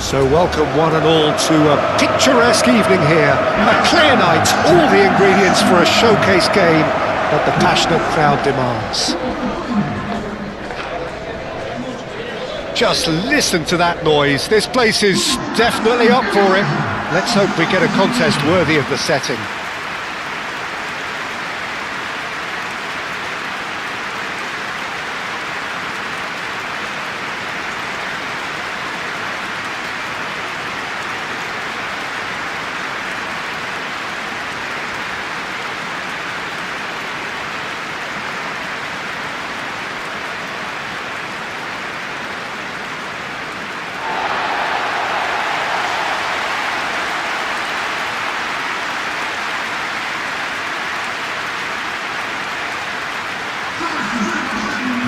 So welcome one and all to a picturesque evening here. A clear night, all the ingredients for a showcase game that the passionate crowd demands. Just listen to that noise. This place is definitely up for it. Let's hope we get a contest worthy of the setting.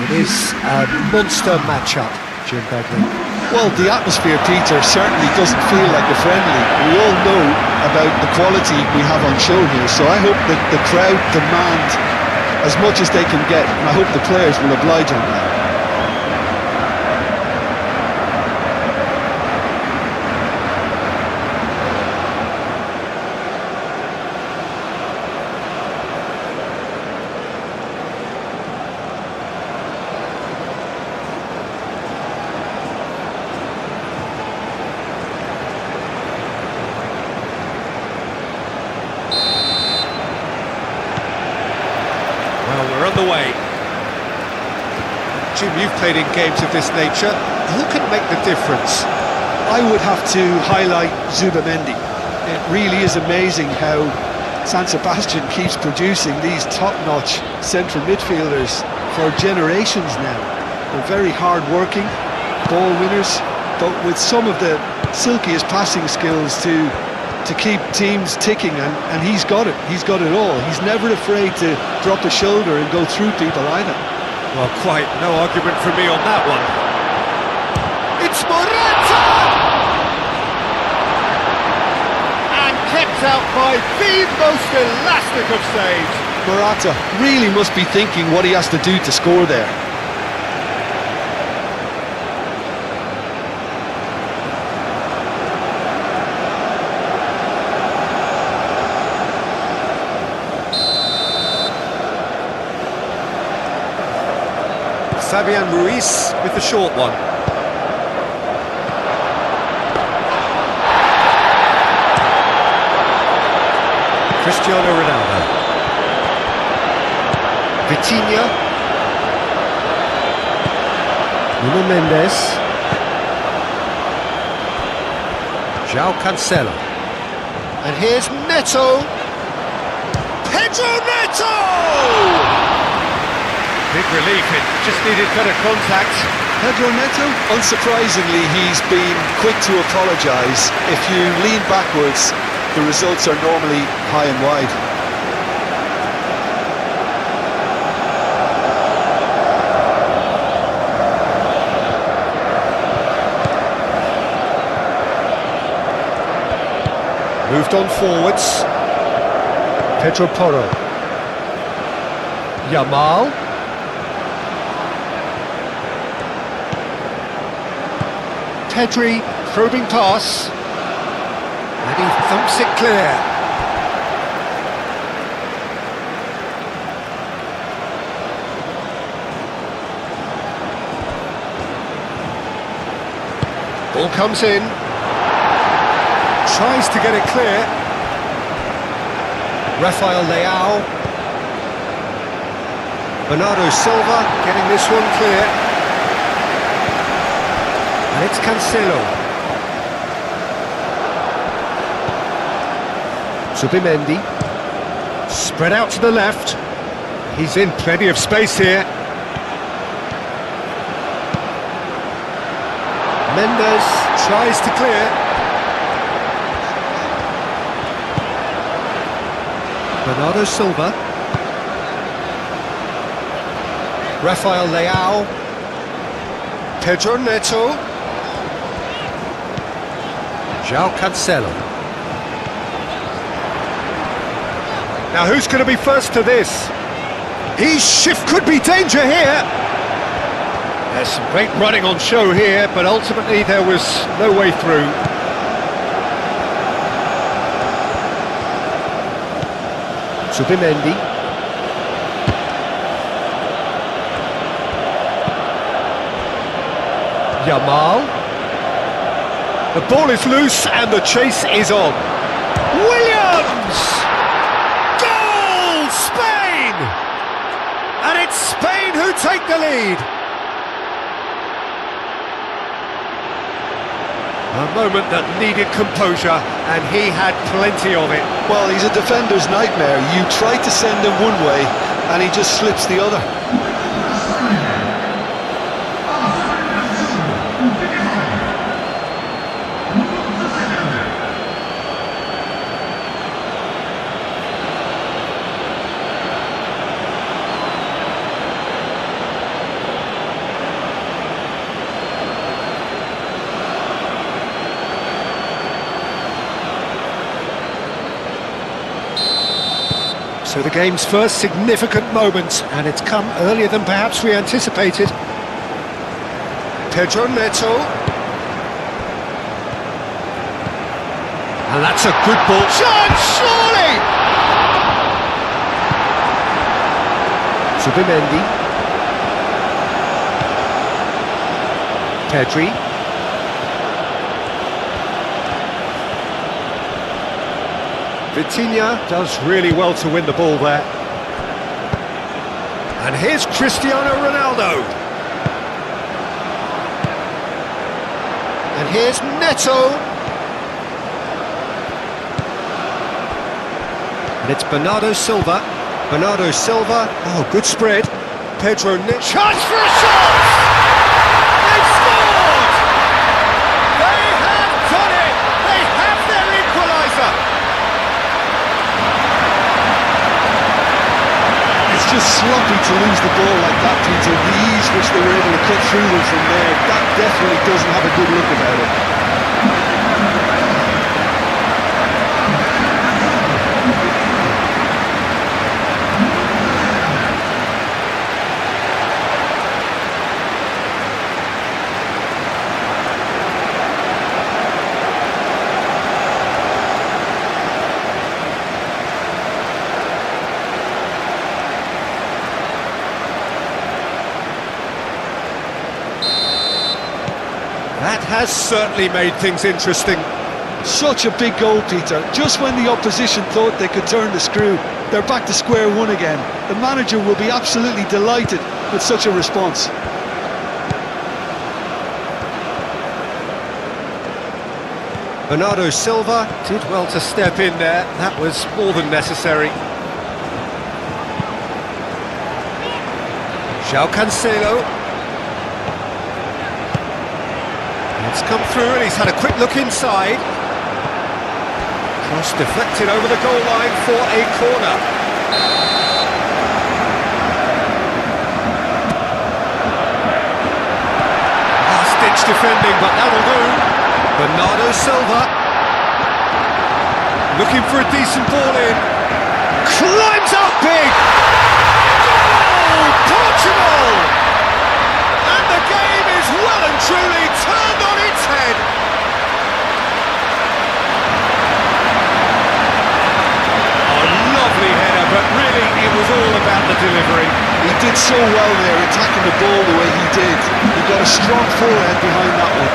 It is a monster matchup, Jim Begley. Well, the atmosphere, Peter, certainly doesn't feel like a friendly. We all know about the quality we have on show here, so I hope that the crowd demand as much as they can get, and I hope the players will oblige on that. The way. Jim, you've played in games of this nature. Who can make the difference? I would have to highlight Zubamendi. It really is amazing how San Sebastian keeps producing these top-notch central midfielders for generations now. They're very hard-working, ball winners, but with some of the silkiest passing skills to keep teams ticking, and he's got it all. He's never afraid to drop a shoulder and go through people either. Well, quite no argument from me on that one. It's Morata! And kept out by the most elastic of saves. Morata really must be thinking what he has to do to score there. Fabian Ruiz with the short one. Cristiano Ronaldo. Vitinha. Nuno Mendes. João Cancelo. And here's Neto. Pedro Neto! Big relief, it just needed better contact. Pedro Neto, unsurprisingly, he's been quick to apologise. If you lean backwards, the results are normally high and wide. Moved on forwards. Pedro Porro. Yamal. Pedri, probing pass, and he thumps it clear. Ball comes in, tries to get it clear. Rafael Leao, Bernardo Silva getting this one clear. And it's Cancelo. Zubamendi. Spread out to the left. He's in plenty of space here. Mendes tries to clear. Bernardo Silva. Rafael Leao. Pedro Neto. João Cancelo. Now who's going to be first to this? His shift could be danger here. There's some great running on show here, but ultimately there was no way through. Zubimendi. Yamal. The ball is loose and the chase is on. Williams! Goal! Spain! And it's Spain who take the lead. A moment that needed composure, and he had plenty of it. Well, he's a defender's nightmare. You try to send him one way, and he just slips the other. So the game's first significant moment, and it's come earlier than perhaps we anticipated. Pedro Neto. And that's a good ball. Chance, surely! Zubimendi. Pedri. Vitinha does really well to win the ball there. And here's Cristiano Ronaldo. And here's Neto. And it's Bernardo Silva. Bernardo Silva. Oh, good spread. Pedro Neto. Chance for a shot! They've scored! They have done it! They have their equaliser! Just sloppy to lose the ball like that, Peter. The ease which they were able to cut through them from there, that definitely doesn't have a good look about it. That has certainly made things interesting. Such a big goal, Peter. Just when the opposition thought they could turn the screw, they're back to square one again. The manager will be absolutely delighted with such a response. Bernardo Silva did well to step in there. That was more than necessary. João Cancelo. It's come through and he's had a quick look inside. Cross deflected over the goal line for a corner. Last-ditch defending, but that'll do. Bernardo Silva. Looking for a decent ball in. Climbs up big! Goal! Portugal! And the game is well and truly turned on its head. A lovely header, but really it was all about the delivery. He did so well there, attacking the ball the way he did. He got a strong forehead behind that one.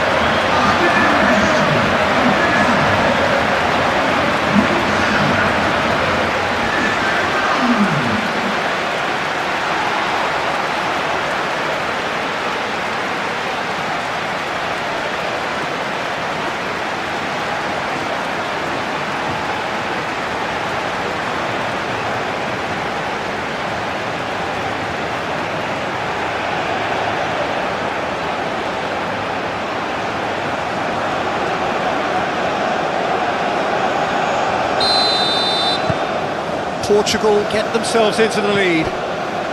Portugal get themselves into the lead.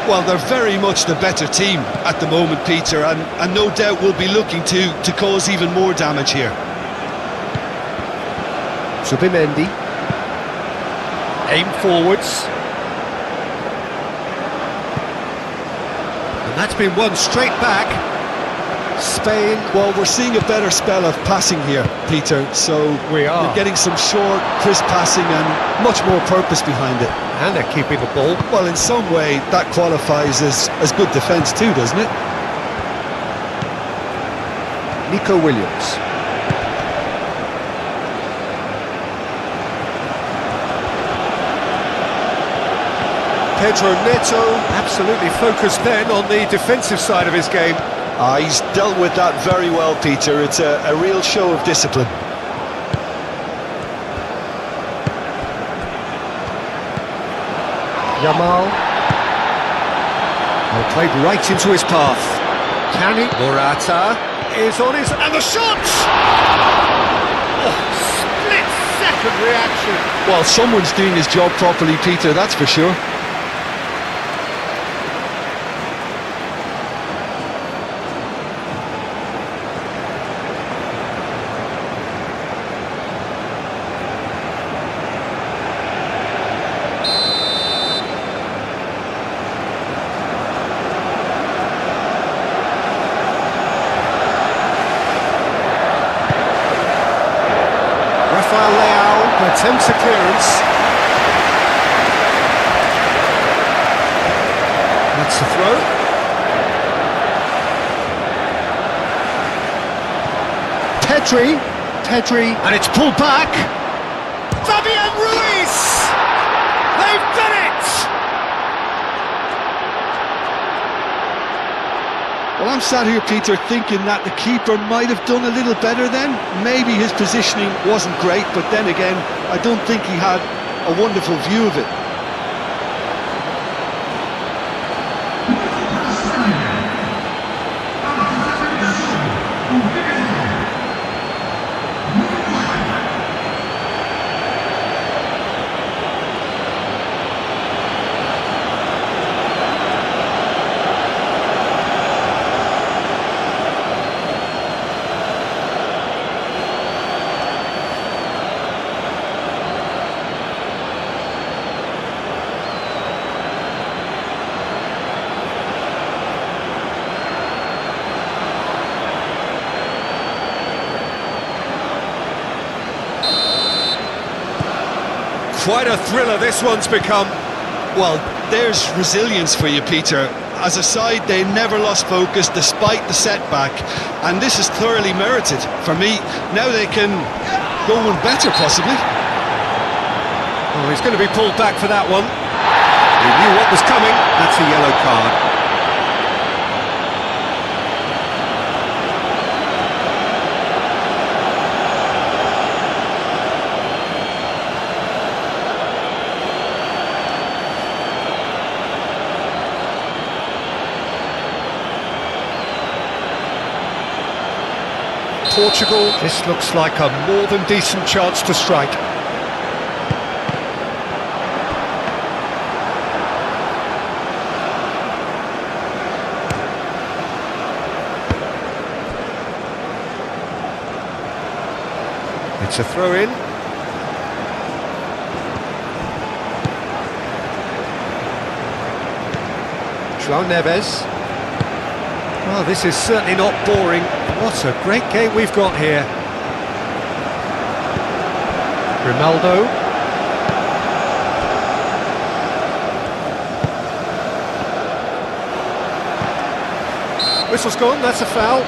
Well, they're very much the better team at the moment, Peter, and no doubt will be looking to cause even more damage here. Zubimendi. Aim forwards. And that's been won straight back. Spain. Well, we're seeing a better spell of passing here, Peter, so We are. you're getting some short, crisp passing and much more purpose behind it. And they're keeping the ball. Well, in some way, that qualifies as good defence too, doesn't it? Nico Williams. Pedro Neto, absolutely focused then on the defensive side of his game. He's dealt with that very well, Peter. It's a real show of discipline. Yamal. Well, played right into his path. Can he? Morata is on his... And the shot! Oh, split-second reaction. Well, someone's doing his job properly, Peter, that's for sure. Attempts a clearance. That's the throw. Pedri, and it's pulled back. Fabian Ruiz! They've done it! Well, I'm sat here, Peter, thinking that the keeper might have done a little better then. Maybe his positioning wasn't great, but then again, I don't think he had a wonderful view of it. Quite a thriller this one's become. Well, there's resilience for you, Peter. As a side, they never lost focus despite the setback, and this is thoroughly merited. For me, now they can go one better, possibly. Oh, he's going to be pulled back for that one. He knew what was coming. That's a yellow card. Portugal, this looks like a more than decent chance to strike. It's a throw-in. João Neves. Well, this is certainly not boring. What a great game we've got here. Ronaldo. Whistle's gone, that's a foul.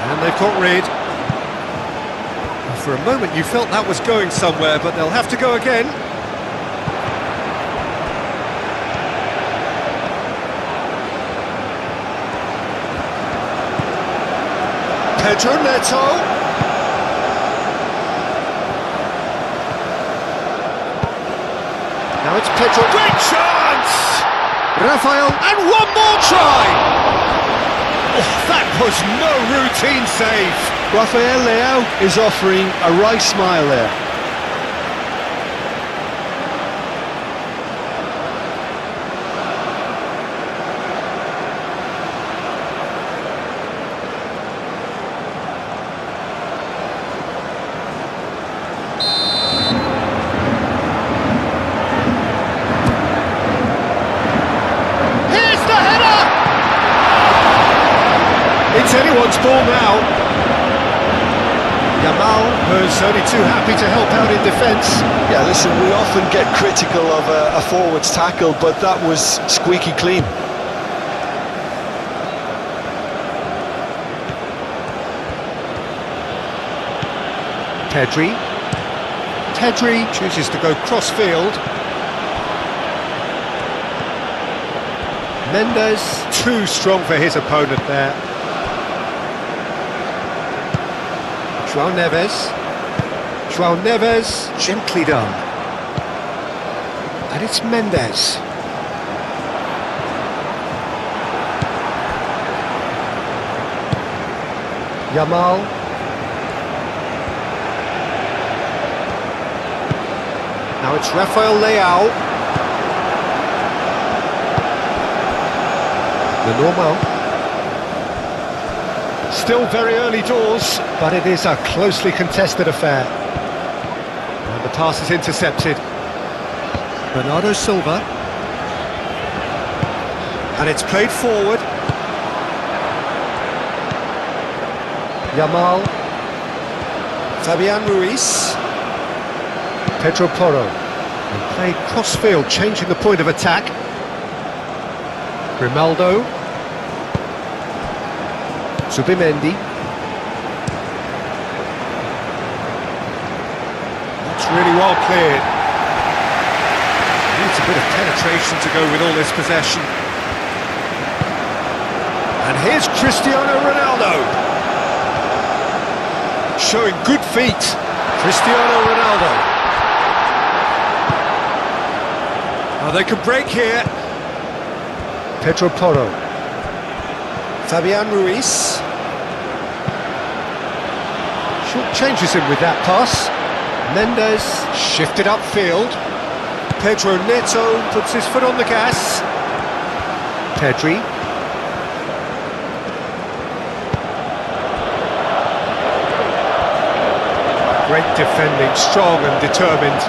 And they've got rid. For a moment you felt that was going somewhere, but they'll have to go again. Pedro Neto. Now it's Pedro. Great chance! Rafael, and one more try! Oh, that was no routine save. Rafael Leao is offering a right smile there. It's anyone's ball now. Yamal was only too happy to help out in defence. Yeah, listen, we often get critical of a forward's tackle, but that was squeaky clean. Pedri chooses to go cross-field. Mendes, too strong for his opponent there. João Neves, gently done. And it's Mendes. Yamal. Now it's Rafael Leao. The normal. Still very early doors, but it is a closely contested affair. And the pass is intercepted. Bernardo Silva. And it's played forward. Yamal. Fabian Ruiz. Pedro Porro. And played cross-field, changing the point of attack. Grimaldo. Zubimendi. That's really well cleared. Needs a bit of penetration to go with all this possession. And here's Cristiano Ronaldo. Showing good feet. Cristiano Ronaldo. Now they can break here. Pedro Porro. Fabian Ruiz. Short changes him with that pass. Mendes shifted upfield. Pedro Neto puts his foot on the gas. Pedri. Great defending, strong and determined.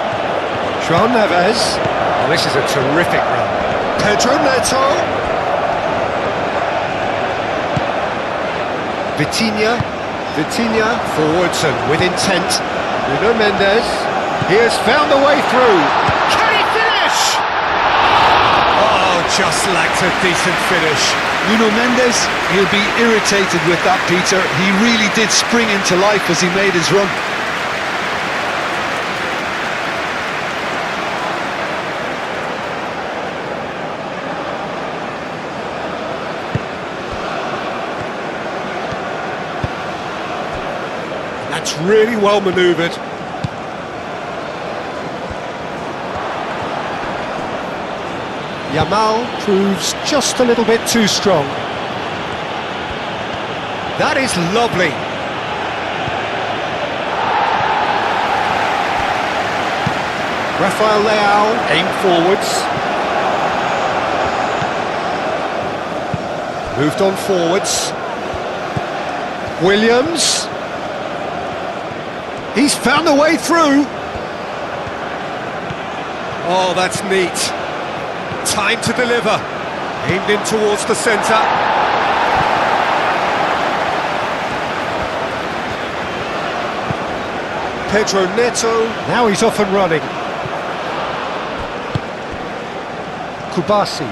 João Neves. Oh, this is a terrific run. Pedro Neto. Vitinha forwards and with intent. Nuno Mendes. He has found a way through. Can he finish? Oh, just lacked a decent finish. Nuno Mendes, he'll be irritated with that, Peter. He really did spring into life as he made his run. That's really well manoeuvred. Yamal proves just a little bit too strong. That is lovely. Rafael Leao aim forwards. Moved on forwards. Williams. He's found a way through. Oh, that's neat. Time to deliver. Aimed in towards the centre. Pedro Neto. Now he's off and running. Kubasi.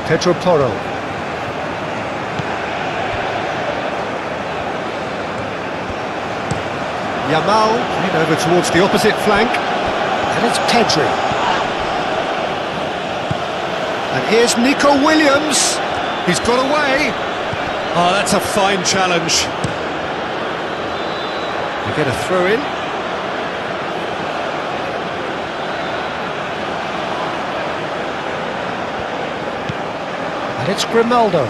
Pedro Porro. Yamal, played over towards the opposite flank. And it's Pedri. And here's Nico Williams. He's got away. Oh, that's a fine challenge. They get a throw in. And it's Grimaldo.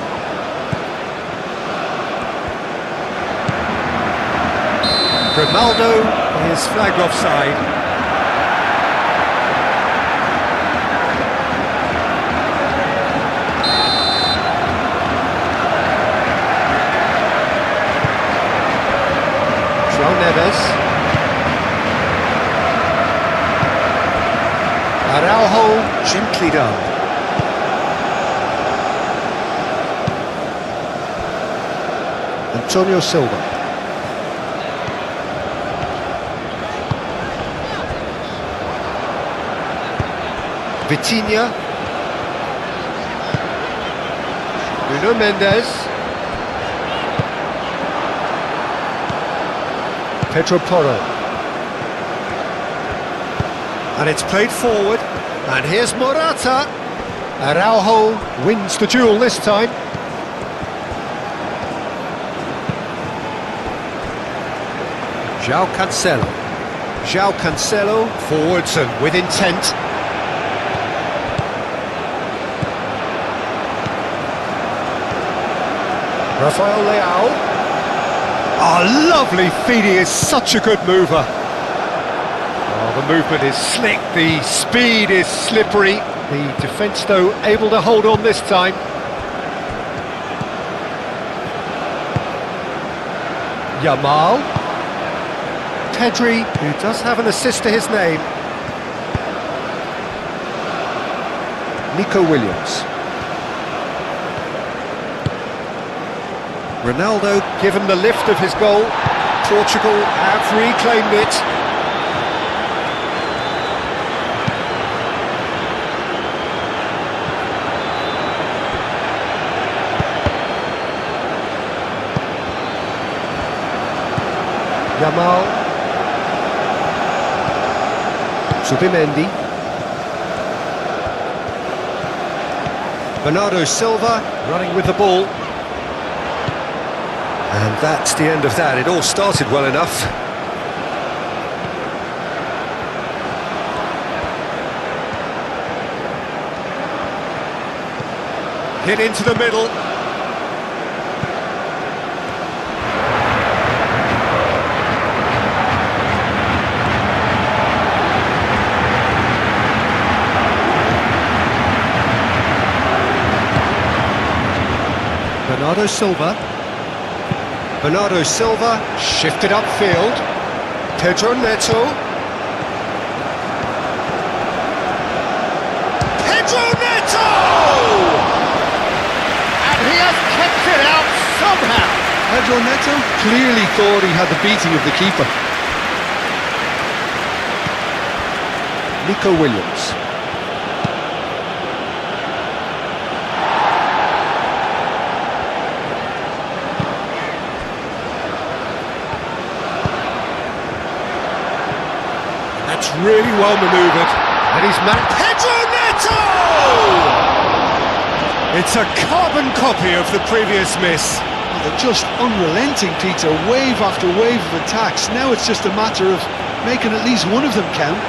Grimaldo is flagged offside. João Neves. Araujo, gently done. Antonio Silva. Vitinha. Nuno Mendes. Pedro Porro. And it's played forward. And here's Morata. Araujo wins the duel this time. João Cancelo. João Cancelo forwards and with intent. Rafael Leao. Oh, lovely feed, he is such a good mover. Oh, the movement is slick, the speed is slippery. The defence, though, able to hold on this time. Yamal. Pedri, who does have an assist to his name. Nico Williams. Ronaldo given the lift of his goal. Portugal have reclaimed it. Yamal. Zubimendi. Bernardo Silva running with the ball. And that's the end of that. It all started well enough. Hit into the middle. Bernardo Silva. Bernardo Silva shifted upfield. Pedro Neto. Pedro Neto! And he has kept it out somehow. Pedro Neto clearly thought he had the beating of the keeper. Nico Williams. That's really well manoeuvred, and he's Pedro Neto! It's a carbon copy of the previous miss. Oh, they're just unrelenting, Peter, wave after wave of attacks. Now it's just a matter of making at least one of them count.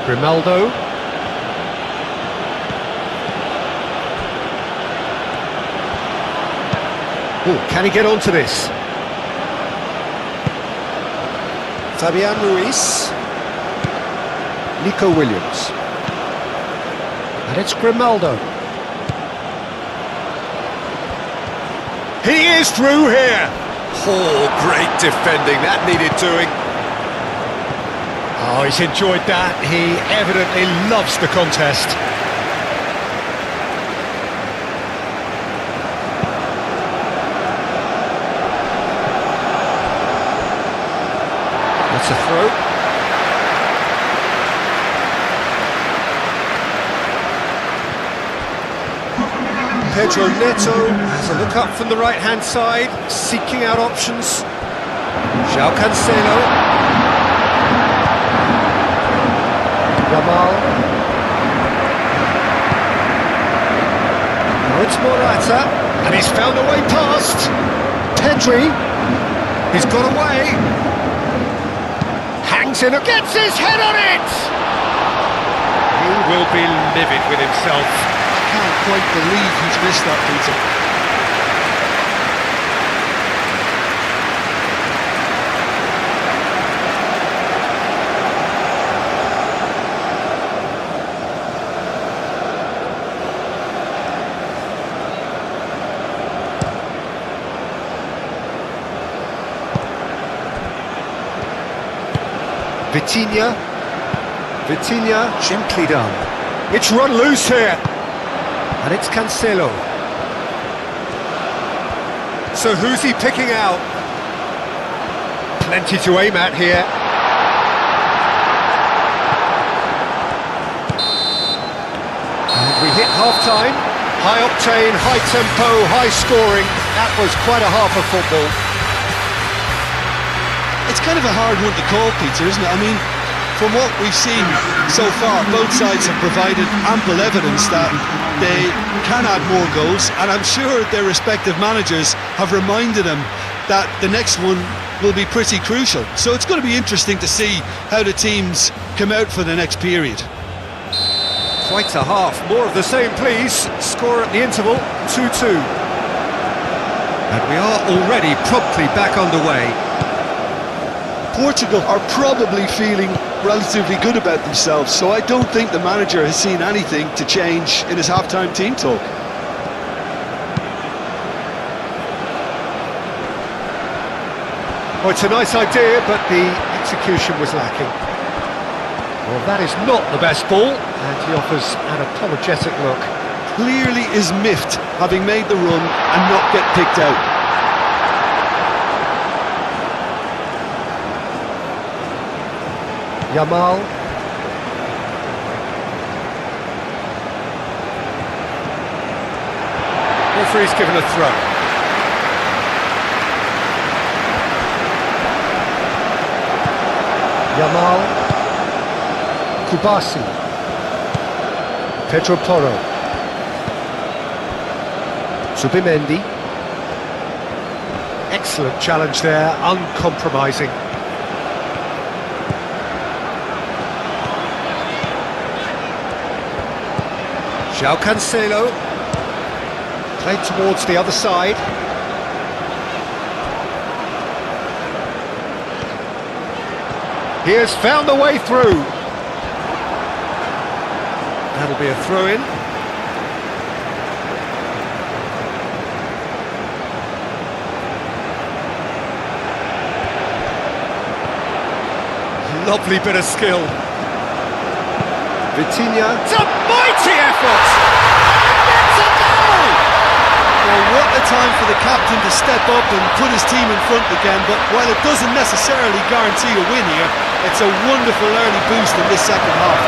Grimaldo. Oh, can he get onto this? Fabian Ruiz. Nico Williams. And it's Grimaldo. He is through here. Oh, great defending. That needed doing. Oh, he's enjoyed that. He evidently loves the contest. That's a throw. Pedro Neto has a look up from the right-hand side, seeking out options. João Cancelo. Yamal. Now it's Morata, and he's found a way past. Pedri, he's got away. Hangs in, gets his head on it! He will be livid with himself. I can't quite believe he's missed that, Peter. Vitinha. Vitinha, gently done. It's run loose here. And it's Cancelo. So who's he picking out? Plenty to aim at here. And we hit half-time. High octane, high tempo, high scoring. That was quite a half of football. It's kind of a hard one to call, Peter, isn't it? I mean, from what we've seen so far, both sides have provided ample evidence that they can add more goals, and I'm sure their respective managers have reminded them that the next one will be pretty crucial. So it's going to be interesting to see how the teams come out for the next period. Quite a half. More of the same, please. Score at the interval, 2-2. And we are already promptly back underway. Portugal are probably feeling relatively good about themselves, so I don't think the manager has seen anything to change in his half-time team talk. Well, it's a nice idea, but the execution was lacking. Well, that is not the best ball, and he offers an apologetic look. Clearly is miffed, having made the run and not get picked out. Yamal. Referee's given a throw. Yamal. Kubasi. Pedro Porro. Zubimendi. Excellent challenge there, uncompromising. João Cancelo, played towards the other side. He has found a way through. That'll be a throw-in. Lovely bit of skill. Vitinha, it's a mighty effort! And it's a goal! Well, what a time for the captain to step up and put his team in front again, but while it doesn't necessarily guarantee a win here, it's a wonderful early boost in this second half.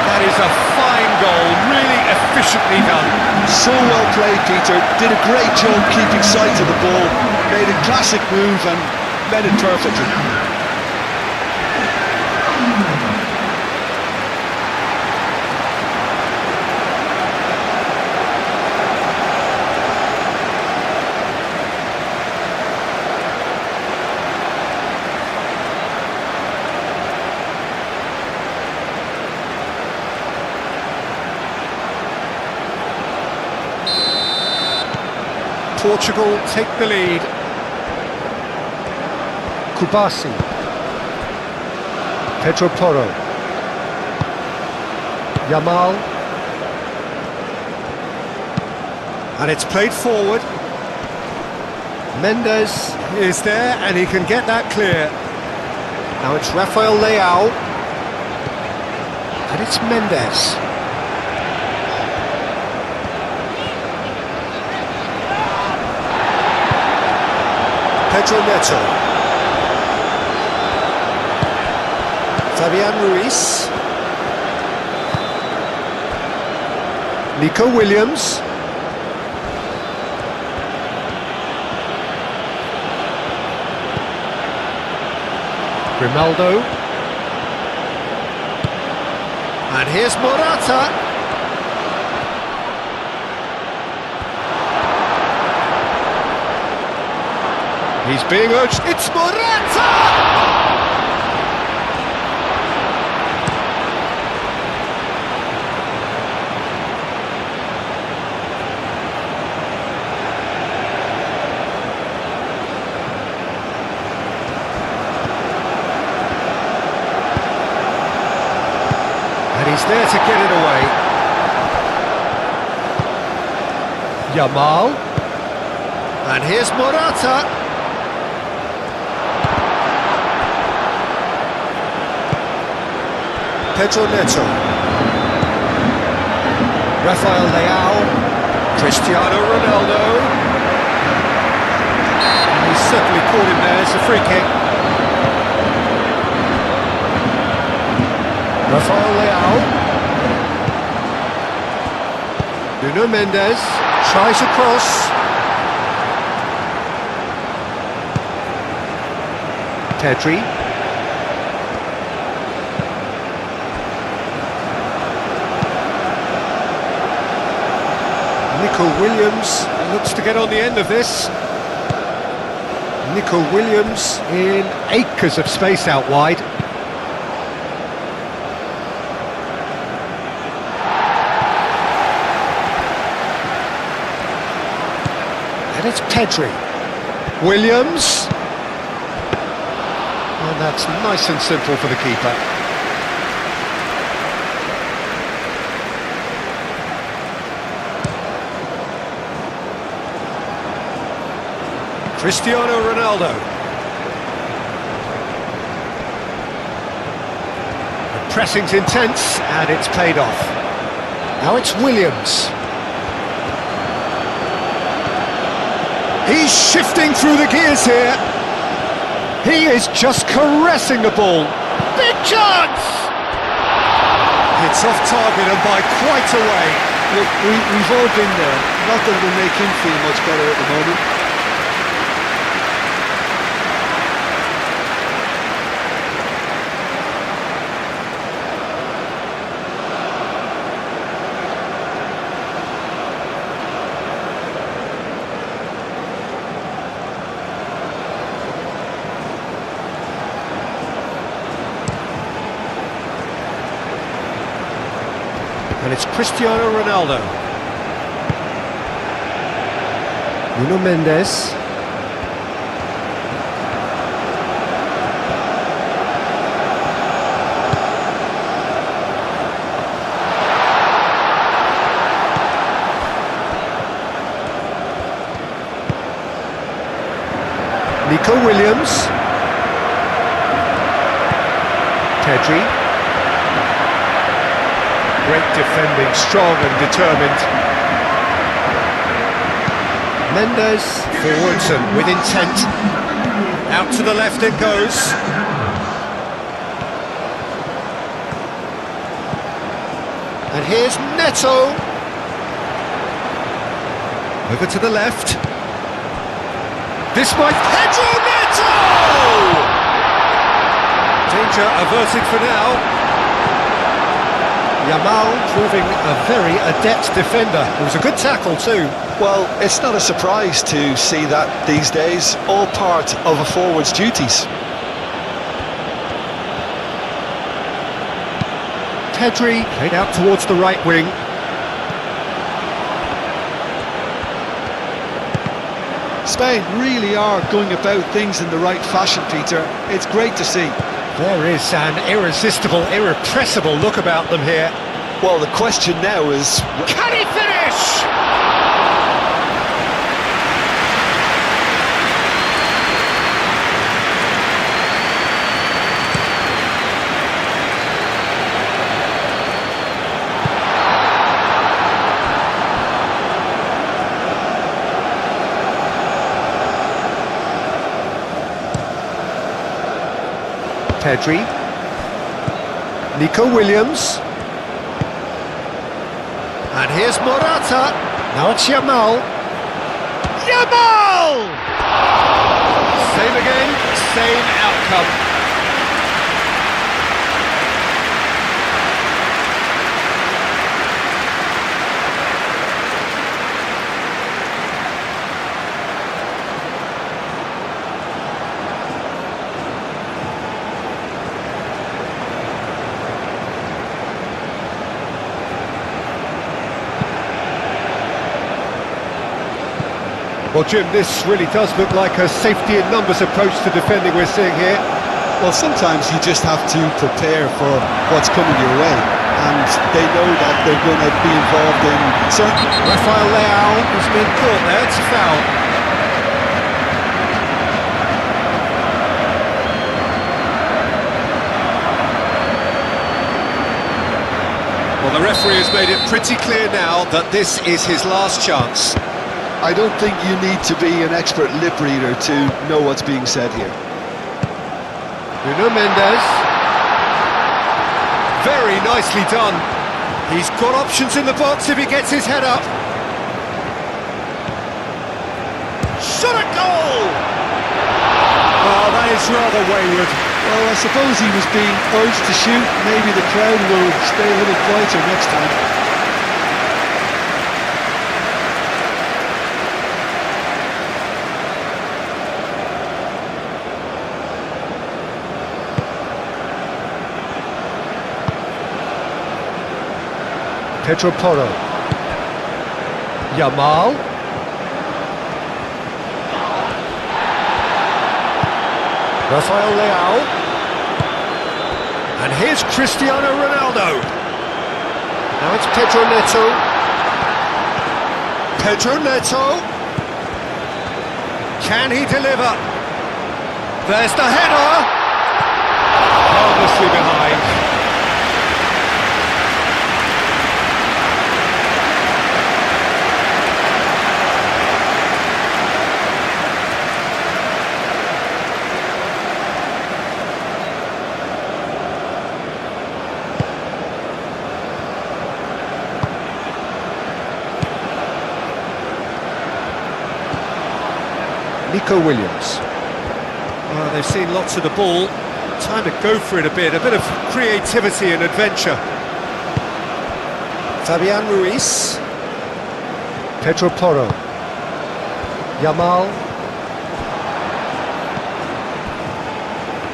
That is a fine goal, really efficiently done. So well played, Peter. Did a great job keeping sight of the ball, made a classic move and met it perfectly. Portugal take the lead. Kubasi. Pedro Porro. Yamal. And it's played forward. Mendes is there and he can get that clear. Now it's Rafael Leao. And it's Mendes. Pedro Neto. Fabian Ruiz. Nico Williams. Grimaldo. And here's Morata. He's being urged. It's Morata! And he's there to get it away. Yamal. And here's Morata. Pedro Neto. Rafael Leao. Cristiano Ronaldo. He certainly caught him there. It's a free kick. Rafael Leao. Nuno Mendes tries a cross. Pedri. Nico Williams looks to get on the end of this. Nico Williams in acres of space out wide. And it's Pedri. Williams. And that's nice and simple for the keeper. Cristiano Ronaldo. The pressing's intense and it's paid off. Now it's Williams. He's shifting through the gears here. He is just caressing the ball. Big chance! It's off target and by quite a way. Look, we've all been there. Not that it'll make him feel much better at the moment. And it's Cristiano Ronaldo. Nuno Mendes. Nico Williams. Pedri. Great defending, strong and determined. Mendes forwards and with intent. Out to the left it goes. And here's Neto. Over to the left. This might... Pedro Neto! Danger averted for now. Yamal proving a very adept defender. It was a good tackle too. Well, it's not a surprise to see that these days, all part of a forward's duties. Pedri played out towards the right wing. Spain really are going about things in the right fashion, Peter. It's great to see. There is an irresistible, irrepressible look about them here. Well, the question now is... Can he finish? Pedri. Nico Williams. And here's Morata. Now it's Yamal. Yamal! Same again, same outcome. Well, Jim, this really does look like a safety in numbers approach to defending we're seeing here. Well, sometimes you just have to prepare for what's coming your way, and they know that they're going to be involved in certain... Rafael Leao has been caught there, it's a foul. made it pretty clear now that this is his last chance. I don't think you need to be an expert lip reader to know what's being said here. Nuno Mendes. Very nicely done. He's got options in the box if he gets his head up. Shot at goal! Oh, that is rather wayward. Well, I suppose he was being urged to shoot. Maybe the crowd will stay a little quieter next time. Pedro Porro. Yamal. Rafael Leao. And here's Cristiano Ronaldo. Now it's Pedro Neto. Pedro Neto. Can he deliver? There's the header. Harmlessly behind. Nico Williams. Well, they've seen lots of the ball. Time to go for it a bit of creativity and adventure. Fabian Ruiz. Pedro Porro. Yamal.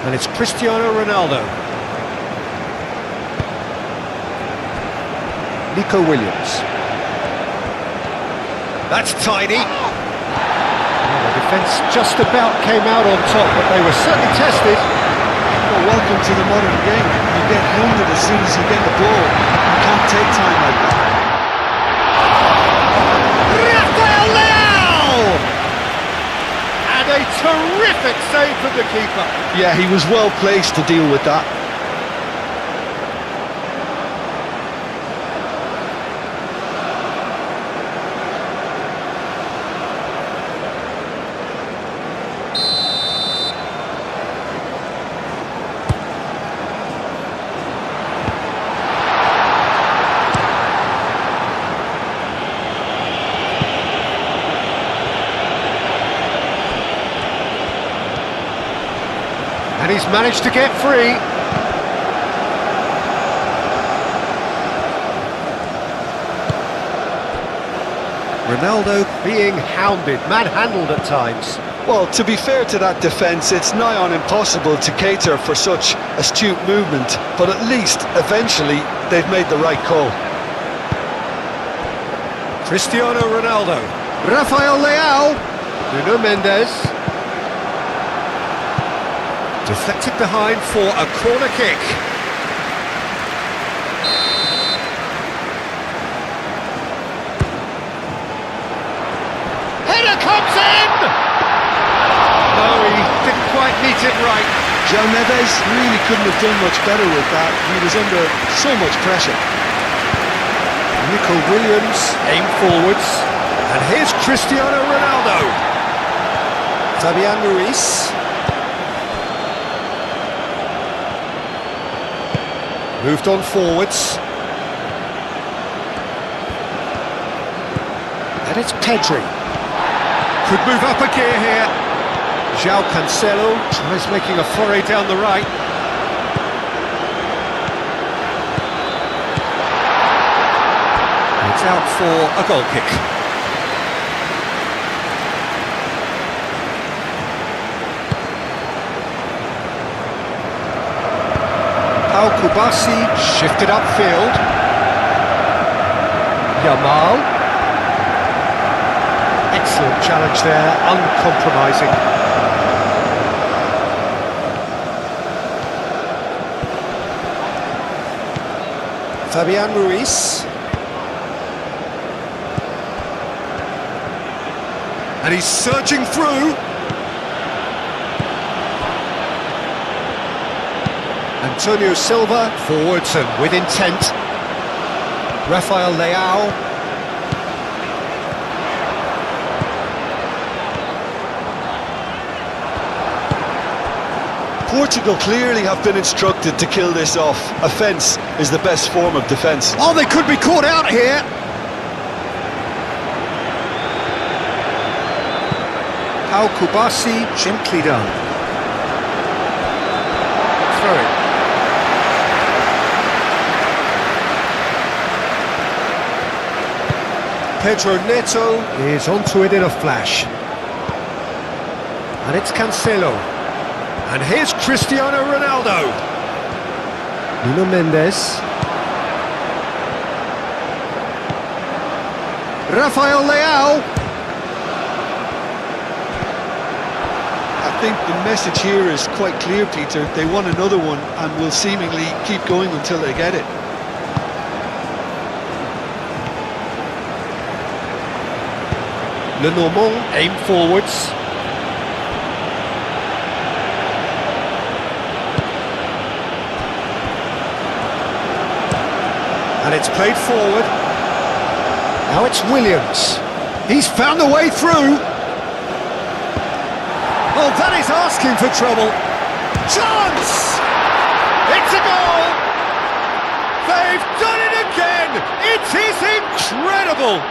And it's Cristiano Ronaldo. Nico Williams. That's tiny. The defence just about came out on top, but they were certainly tested. Well, welcome to the modern game. You get hounded as soon as you get the ball. You can't take time like that. Rafael Leao! And a terrific save from the keeper. Yeah, he was well placed to deal with that. And he's managed to get free. Ronaldo being hounded, manhandled at times. Well, to be fair to that defence, it's nigh on impossible to cater for such astute movement, but at least, eventually, they've made the right call. Cristiano Ronaldo. Rafael Leao. Nuno Mendes. Deflected behind for a corner kick. Header comes in! No, he didn't quite meet it right. João Neves really couldn't have done much better with that. He was under so much pressure. Nico Williams aim forwards. And here's Cristiano Ronaldo. Fabian Ruiz. Moved on forwards. And it's Pedri. Could move up a gear here. João Cancelo tries making a foray down the right. It's out for a goal kick. Kubasi shifted upfield. Yamal. Excellent challenge there, uncompromising. Fabian Ruiz. And he's surging through. Antonio Silva, forwards and with intent. Rafael Leao. Portugal clearly have been instructed to kill this off. Offence is the best form of defence. Oh, they could be caught out here. Pau Kubasi, gently done. Throw it. Pedro Neto is onto it in a flash. And it's Cancelo. And here's Cristiano Ronaldo. Nuno Mendes. Rafael Leao. I think the message here is quite clear, Peter. They want another one and will seemingly keep going until they get it. Lenormand aim forwards. And it's played forward. Now it's Williams. He's found a way through. Oh, that is asking for trouble. Chance! It's a goal! They've done it again! It is incredible!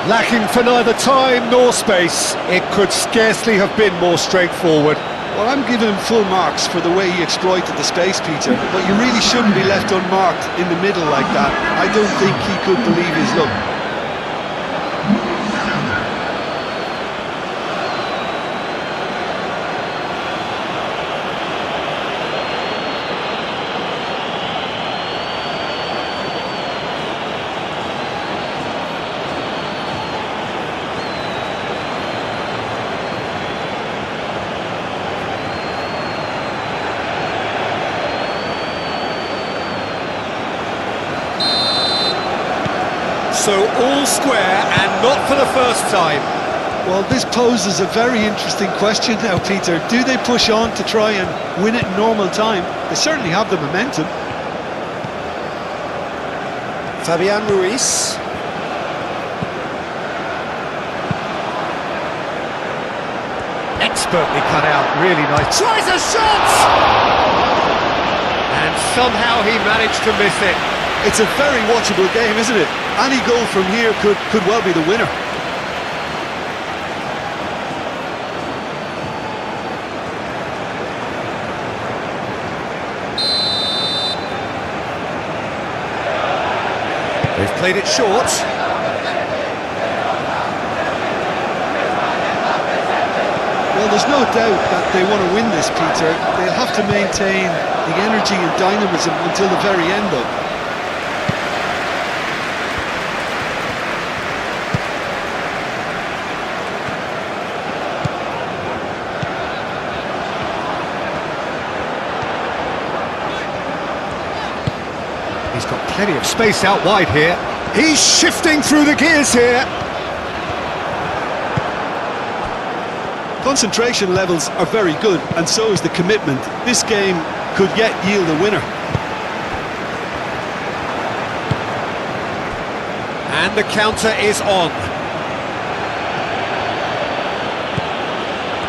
Lacking for neither time nor space, it could scarcely have been more straightforward. Well, I'm giving him full marks for the way he exploited the space, Peter, but you really shouldn't be left unmarked in the middle like that. I don't think he could believe his luck. So all square and not for the first time. Well, this poses a very interesting question now, Peter. Do they push on to try and win it in normal time? They certainly have the momentum. Fabian Ruiz. Expertly cut out, really nice. Tries a shot! And somehow he managed to miss it. It's a very watchable game, isn't it? Any goal from here could well be the winner. They've played it short. Well, there's no doubt that they want to win this, Peter. They'll have to maintain the energy and dynamism until the very end, though. He's got plenty of space out wide here. He's shifting through the gears here. Concentration levels are very good, and so is the commitment. This game could yet yield a winner. And the counter is on.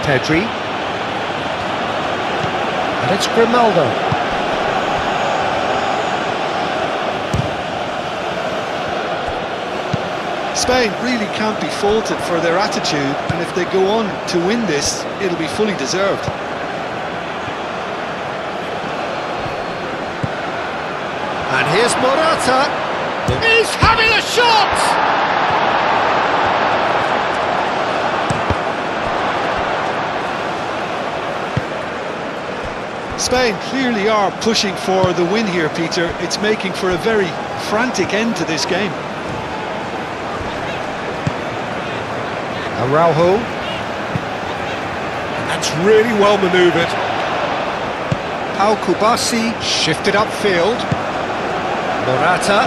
Pedri. And it's Grimaldo. Spain really can't be faulted for their attitude, and if they go on to win this, it'll be fully deserved. And here's Morata. He's having a shot! Spain clearly are pushing for the win here, Peter. It's making for a very frantic end to this game. Araujo. And that's really well manoeuvred. Pau Kubasi shifted upfield. Morata.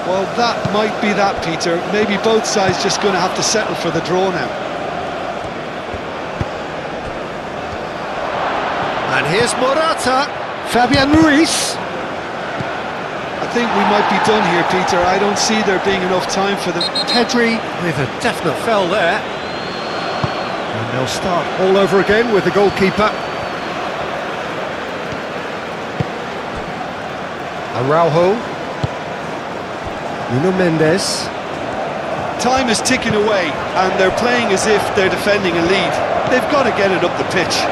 Well, that might be that, Peter. Maybe both sides just going to have to settle for the draw now. here's Morata. Fabian Ruiz. I think we might be done here, Peter. I don't see there being enough time for them. Pedri with a definite foul there. And they'll start all over again with the goalkeeper. Araujo. Nuno Mendes. Time is ticking away, and they're playing as if they're defending a lead. They've got to get it up the pitch.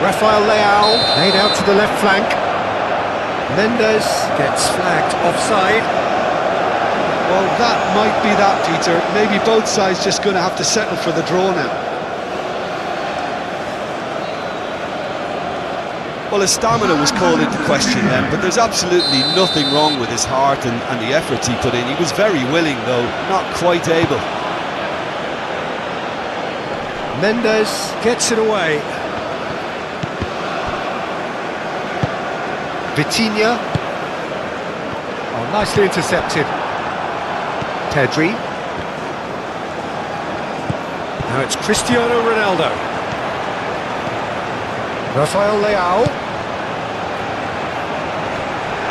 Rafael Leao, laid out to the left flank. Mendes gets flagged offside. Well, that might be that, Peter. Maybe both sides just going to have to settle for the draw now. Well, his stamina was called into question then, but there's absolutely nothing wrong with his heart and the effort he put in. He was very willing, though, not quite able. Mendes gets it away. Vitinha. Oh, nicely intercepted. Pedri. Now it's Cristiano Ronaldo. Rafael Leao.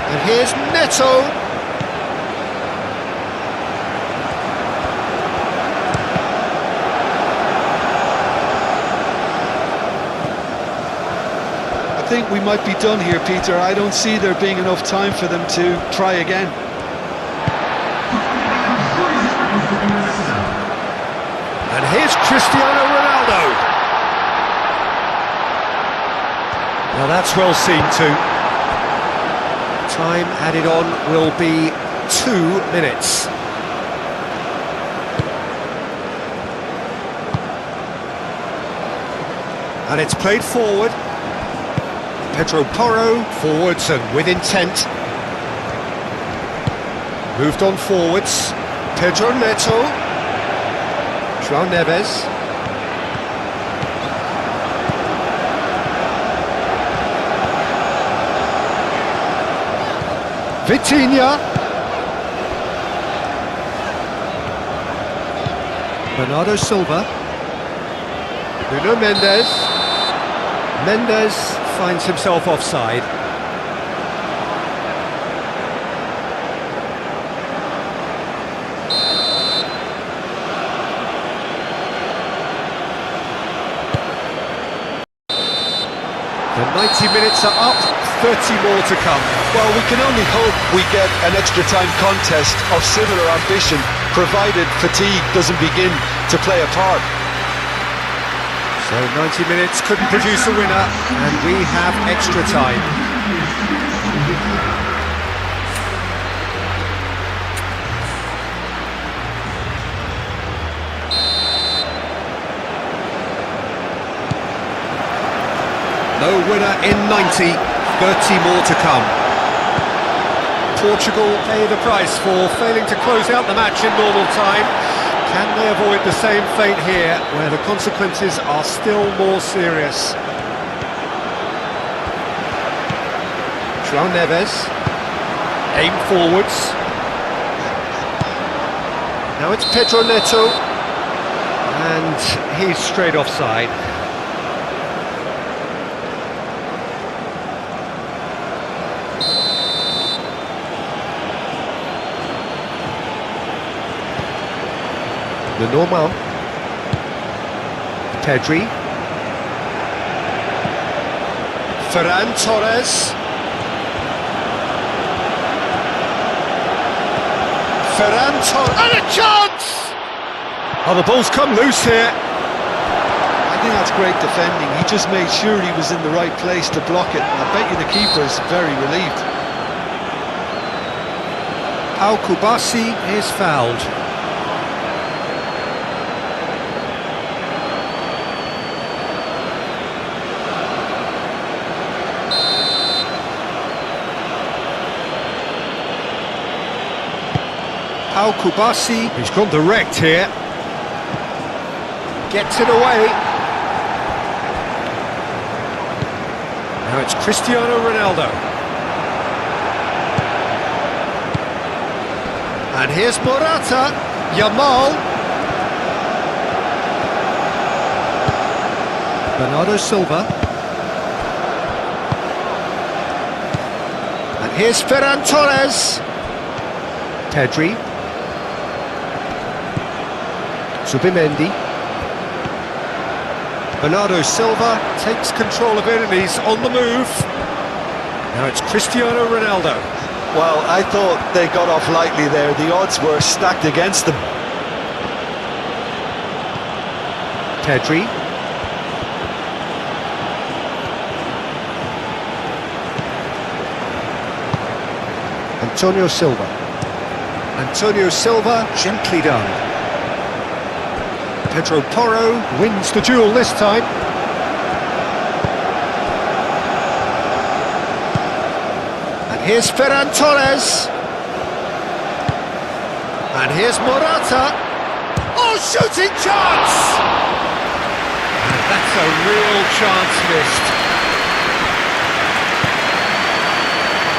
And here's Neto. I think we might be done here, Peter. I don't see there being enough time for them to try again. And here's Cristiano Ronaldo. Now that's well seen too. Time added on will be 2 minutes. And it's played forward. Pedro Porro forwards and with intent. Moved on forwards. Pedro Neto. João Neves. Vitinha. Bernardo Silva. Nuno Mendes. Mendes finds himself offside. The 90 minutes are up, 30 more to come. Well, we can only hope we get an extra time contest of similar ambition, provided fatigue doesn't begin to play a part. So 90 minutes couldn't produce a winner, and we have extra time. No winner in 90, 30 more to come. Portugal pay the price for failing to close out the match in normal time. Can they avoid the same fate here, where the consequences are still more serious? João Neves, aim forwards. Now it's Pedro Neto, and he's straight offside. The normal. Pedri. Ferran Torres. Ferran Torres. And a chance! Oh, the ball's come loose here. I think that's great defending. He just made sure he was in the right place to block it. I bet you the keeper's very relieved. Al Kubasi is fouled. Al Kubasi, he's gone direct here. Gets it away. Now it's Cristiano Ronaldo. And here's Morata. Yamal. Bernardo Silva. here's Ferran Torres. Pedri. Zubimendi. Bernardo Silva takes control of it and he's on the move. Now it's Cristiano Ronaldo. Well, I thought they got off lightly there. The odds were stacked against them. Pedri. Antonio Silva. Antonio Silva, gently done. Pedro Porro wins the duel this time. And here's Ferran Torres. And here's Morata. Oh, shooting chance! And that's a real chance missed.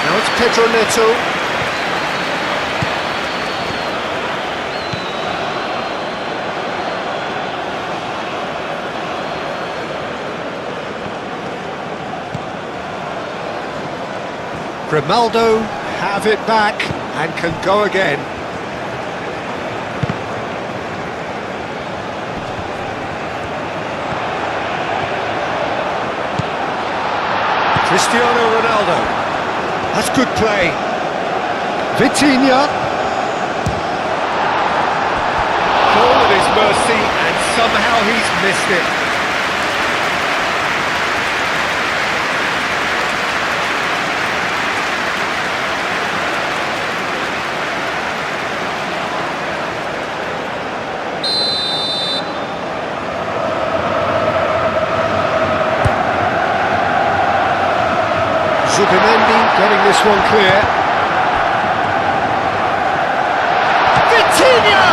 Now it's Pedro Neto. Grimaldo have it back and can go again. Cristiano Ronaldo. That's good play. Vitinha. Ball at his mercy and somehow he's missed it. Zubimendi getting this one clear. Vitinha!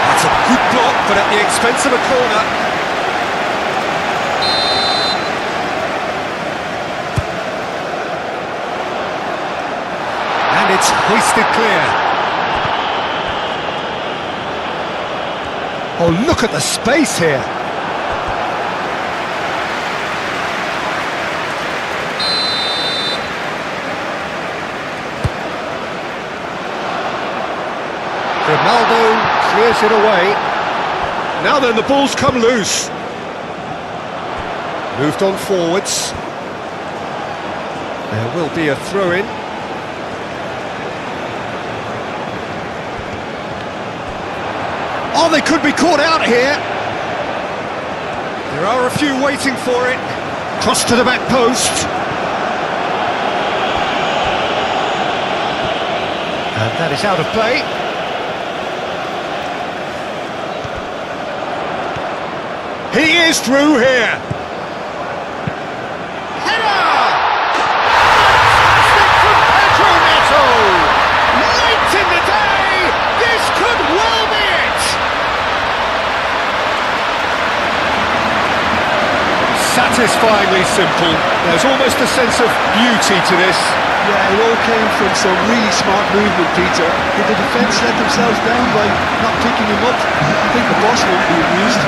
That's a good block, but at the expense of a corner. It's hoisted clear. Oh, look at the space here. Ronaldo clears it away. Now then, the ball's come loose. Moved on forwards. There will be a throw-in. Oh, they could be caught out here. There are a few waiting for it. Cross to the back post. And that is out of play. He is through here. Header! Fantastic from Pedro Neto! Late in the day, this could well be it! Satisfyingly simple. There's almost a sense of beauty to this. Yeah, it all came from some really smart movement, Peter. Did the defence let themselves down by not picking him up? I think the boss won't be amused.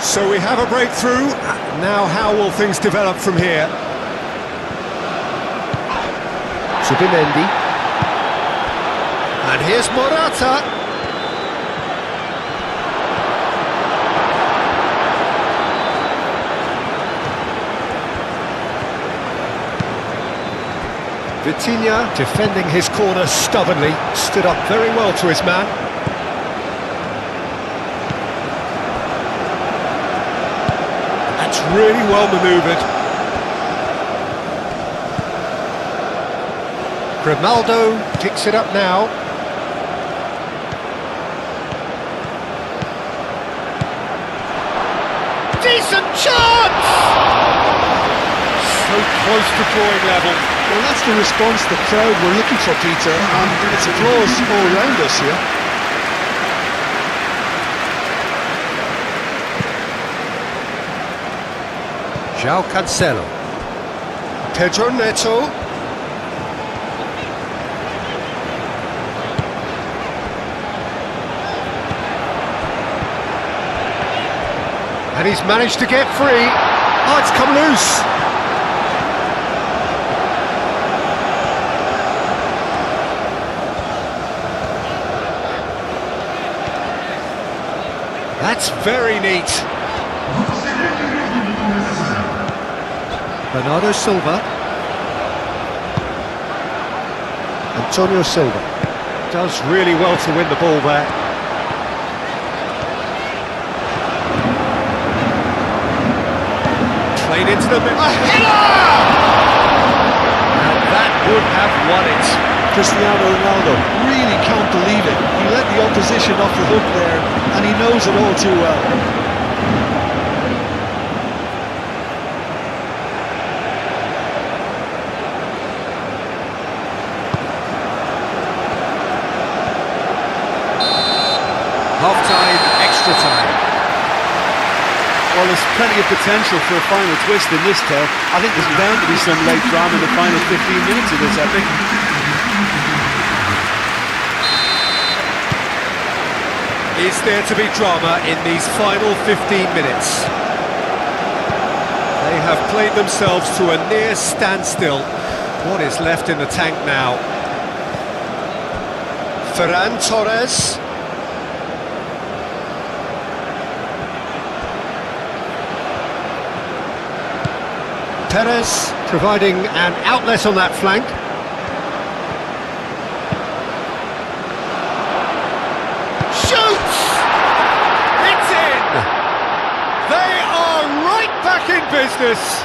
So we have a breakthrough. Now how will things develop from here? Zubimendi. And here's Morata. Vitinha defending his corner stubbornly, stood up very well to his man. Really well manoeuvred. Grimaldo picks it up now. decent chance! So close to drawing level. Well, that's the response the crowd were looking for, Peter, and it's applause all round us here. João Cancelo. Pedro Neto. And he's managed to get free. Oh, it's come loose. That's very neat. Bernardo Silva. Antonio Silva. Does really well to win the ball there. Played into the middle. A header! And that would have won it. Cristiano Ronaldo really can't believe it. He let the opposition off the hook there, and he knows it all too well. Half-time, extra time. Well, there's plenty of potential for a final twist in this tale. I think there's bound to be some late drama in the final 15 minutes of this epic. Is there to be drama in these final 15 minutes? They have played themselves to a near standstill. What is left in the tank now? Ferran Torres. Perez providing an outlet on that flank. Shoots! It's in! They are right back in business!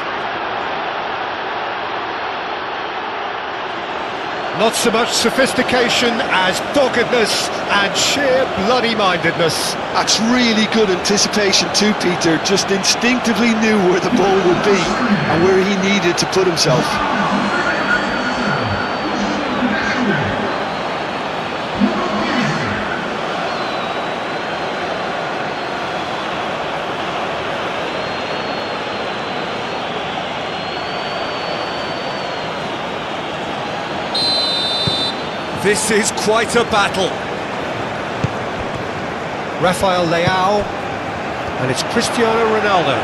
Not so much sophistication as doggedness and sheer bloody-mindedness. That's really good anticipation too, Peter. Just instinctively knew where the ball would be and where he needed to put himself. This is quite a battle. Rafael Leao, and it's Cristiano Ronaldo.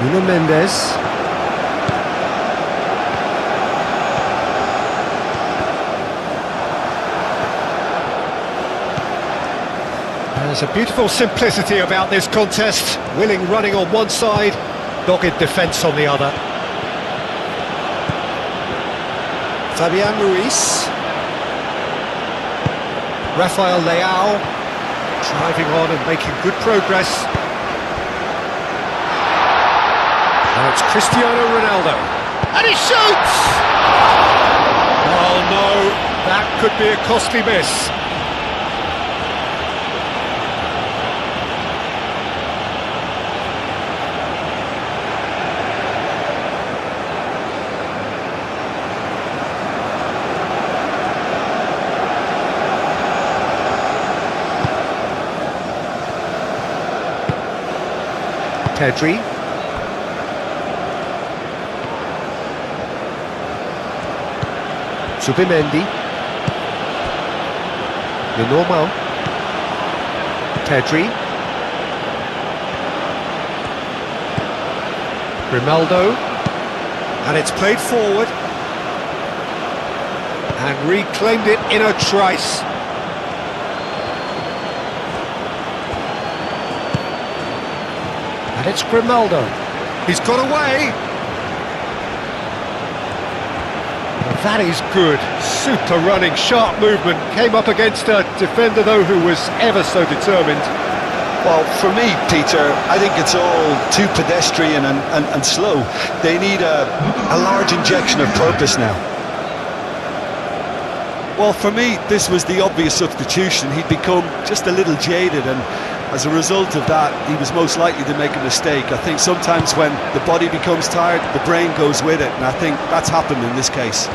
Nuno Mendes. There's a beautiful simplicity about this contest. Willing running on one side, dogged defence on the other. Fabian Ruiz. Rafael Leao driving on and making good progress. Now it's Cristiano Ronaldo. And he shoots! Oh no, that could be a costly miss. Pedri. Zubimendi. Lenormand. Pedri. Grimaldo. And it's played forward. And reclaimed it in a trice. And it's Grimaldo. He's got away. Well, that is good. Super running, sharp movement. Came up against a defender, though, who was ever so determined. Well, for me, Peter, I think it's all too pedestrian and slow. They need a large injection of purpose now. Well, for me, this was the obvious substitution. He'd become just a little jaded, and As a result of that, he was most likely to make a mistake. I think sometimes when the body becomes tired, the brain goes with it, and I think that's happened in this case.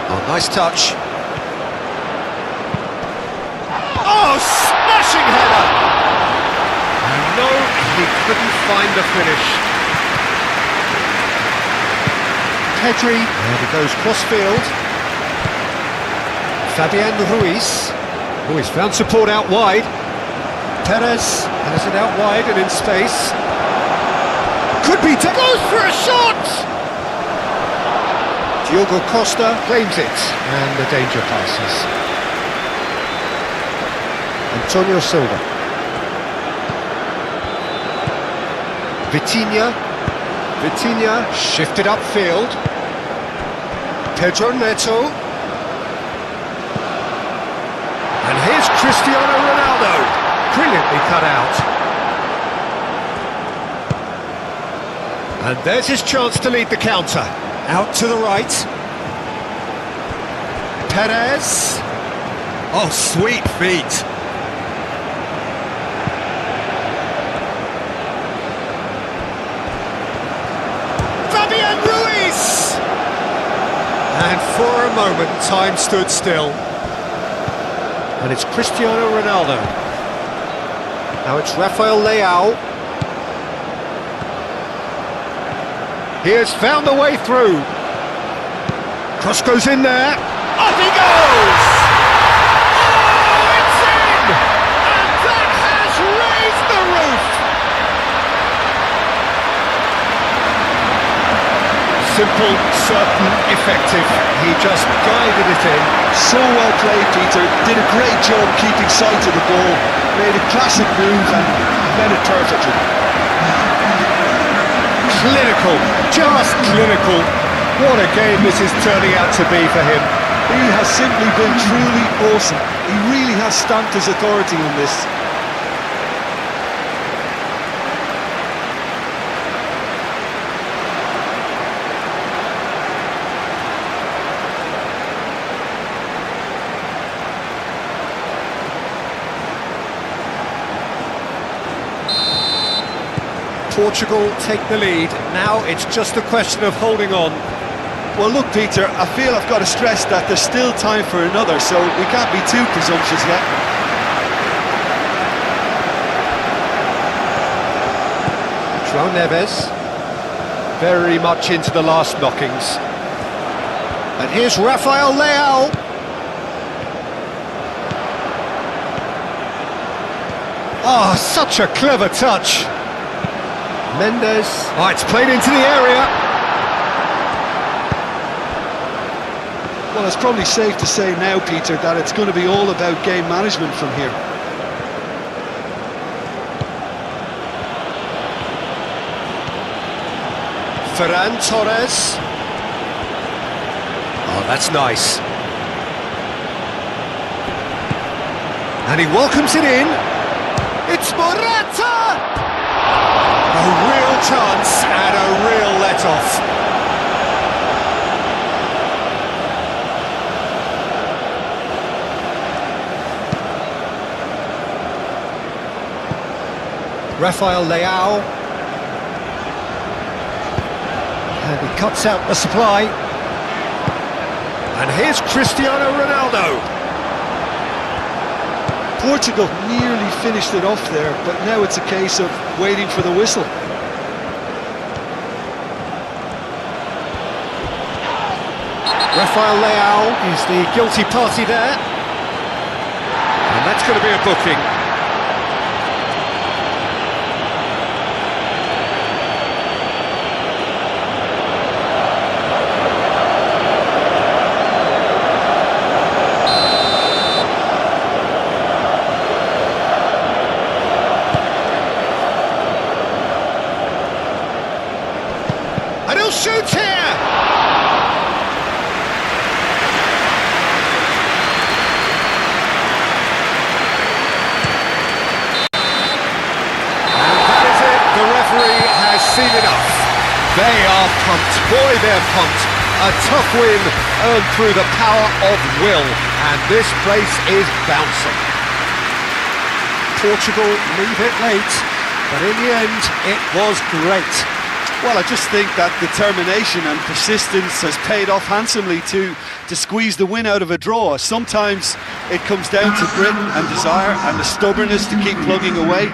Oh, nice touch. Oh, smashing header! And no, he couldn't find the finish. Pedri, there he goes cross-field. Fabian Ruiz. Oh, he's found support out wide. Perez has it out wide and in space. Could be goes for a shot! Diogo Costa claims it, and the danger passes. Antonio Silva. Vitinha shifted upfield. Pedro Neto. And here's Cristiano Ronaldo. Brilliantly cut out. And there's his chance to lead the counter. Out to the right. Perez. Oh, sweet feet. Fabian Ruiz. And for a moment, time stood still. And it's Cristiano Ronaldo. Now it's Rafael Leao. He has found a way through. Cross goes in there. Off he goes! Oh, it's in! And that has raised the roof! Simple, certain, effective. He just guided it in. So well played, Peter. Did a great job keeping sight of the ball. Made a classic move and met it perfectly. Clinical, just clinical. What a game this is turning out to be for him. He has simply been truly awesome. He really has stamped his authority on this. Portugal take the lead. Now it's just a question of holding on. Well, look, Peter, I feel I've got to stress that there's still time for another, so we can't be too presumptuous yet. João Neves, very much into the last knockings. And here's Rafael Leao. Oh, such a clever touch. Mendes. Oh, it's played into the area. Well, it's probably safe to say now, Peter, that it's going to be all about game management from here. Ferran Torres. Oh, that's nice. And he welcomes it in. It's Morata! A real chance and a real let-off. Rafael Leao. And he cuts out the supply. And here's Cristiano Ronaldo. Portugal nearly finished it off there, but now it's a case of waiting for the whistle. Rafael Leao is the guilty party there. And that's going to be a booking. And he'll shoot here! Seen enough. They are pumped. Boy, they're pumped. A tough win earned through the power of will, and this place is bouncing. Portugal leave it late, but in the end, it was great. Well, I just think that determination and persistence has paid off handsomely to squeeze the win out of a draw. Sometimes it comes down to grit and desire and the stubbornness to keep plugging away.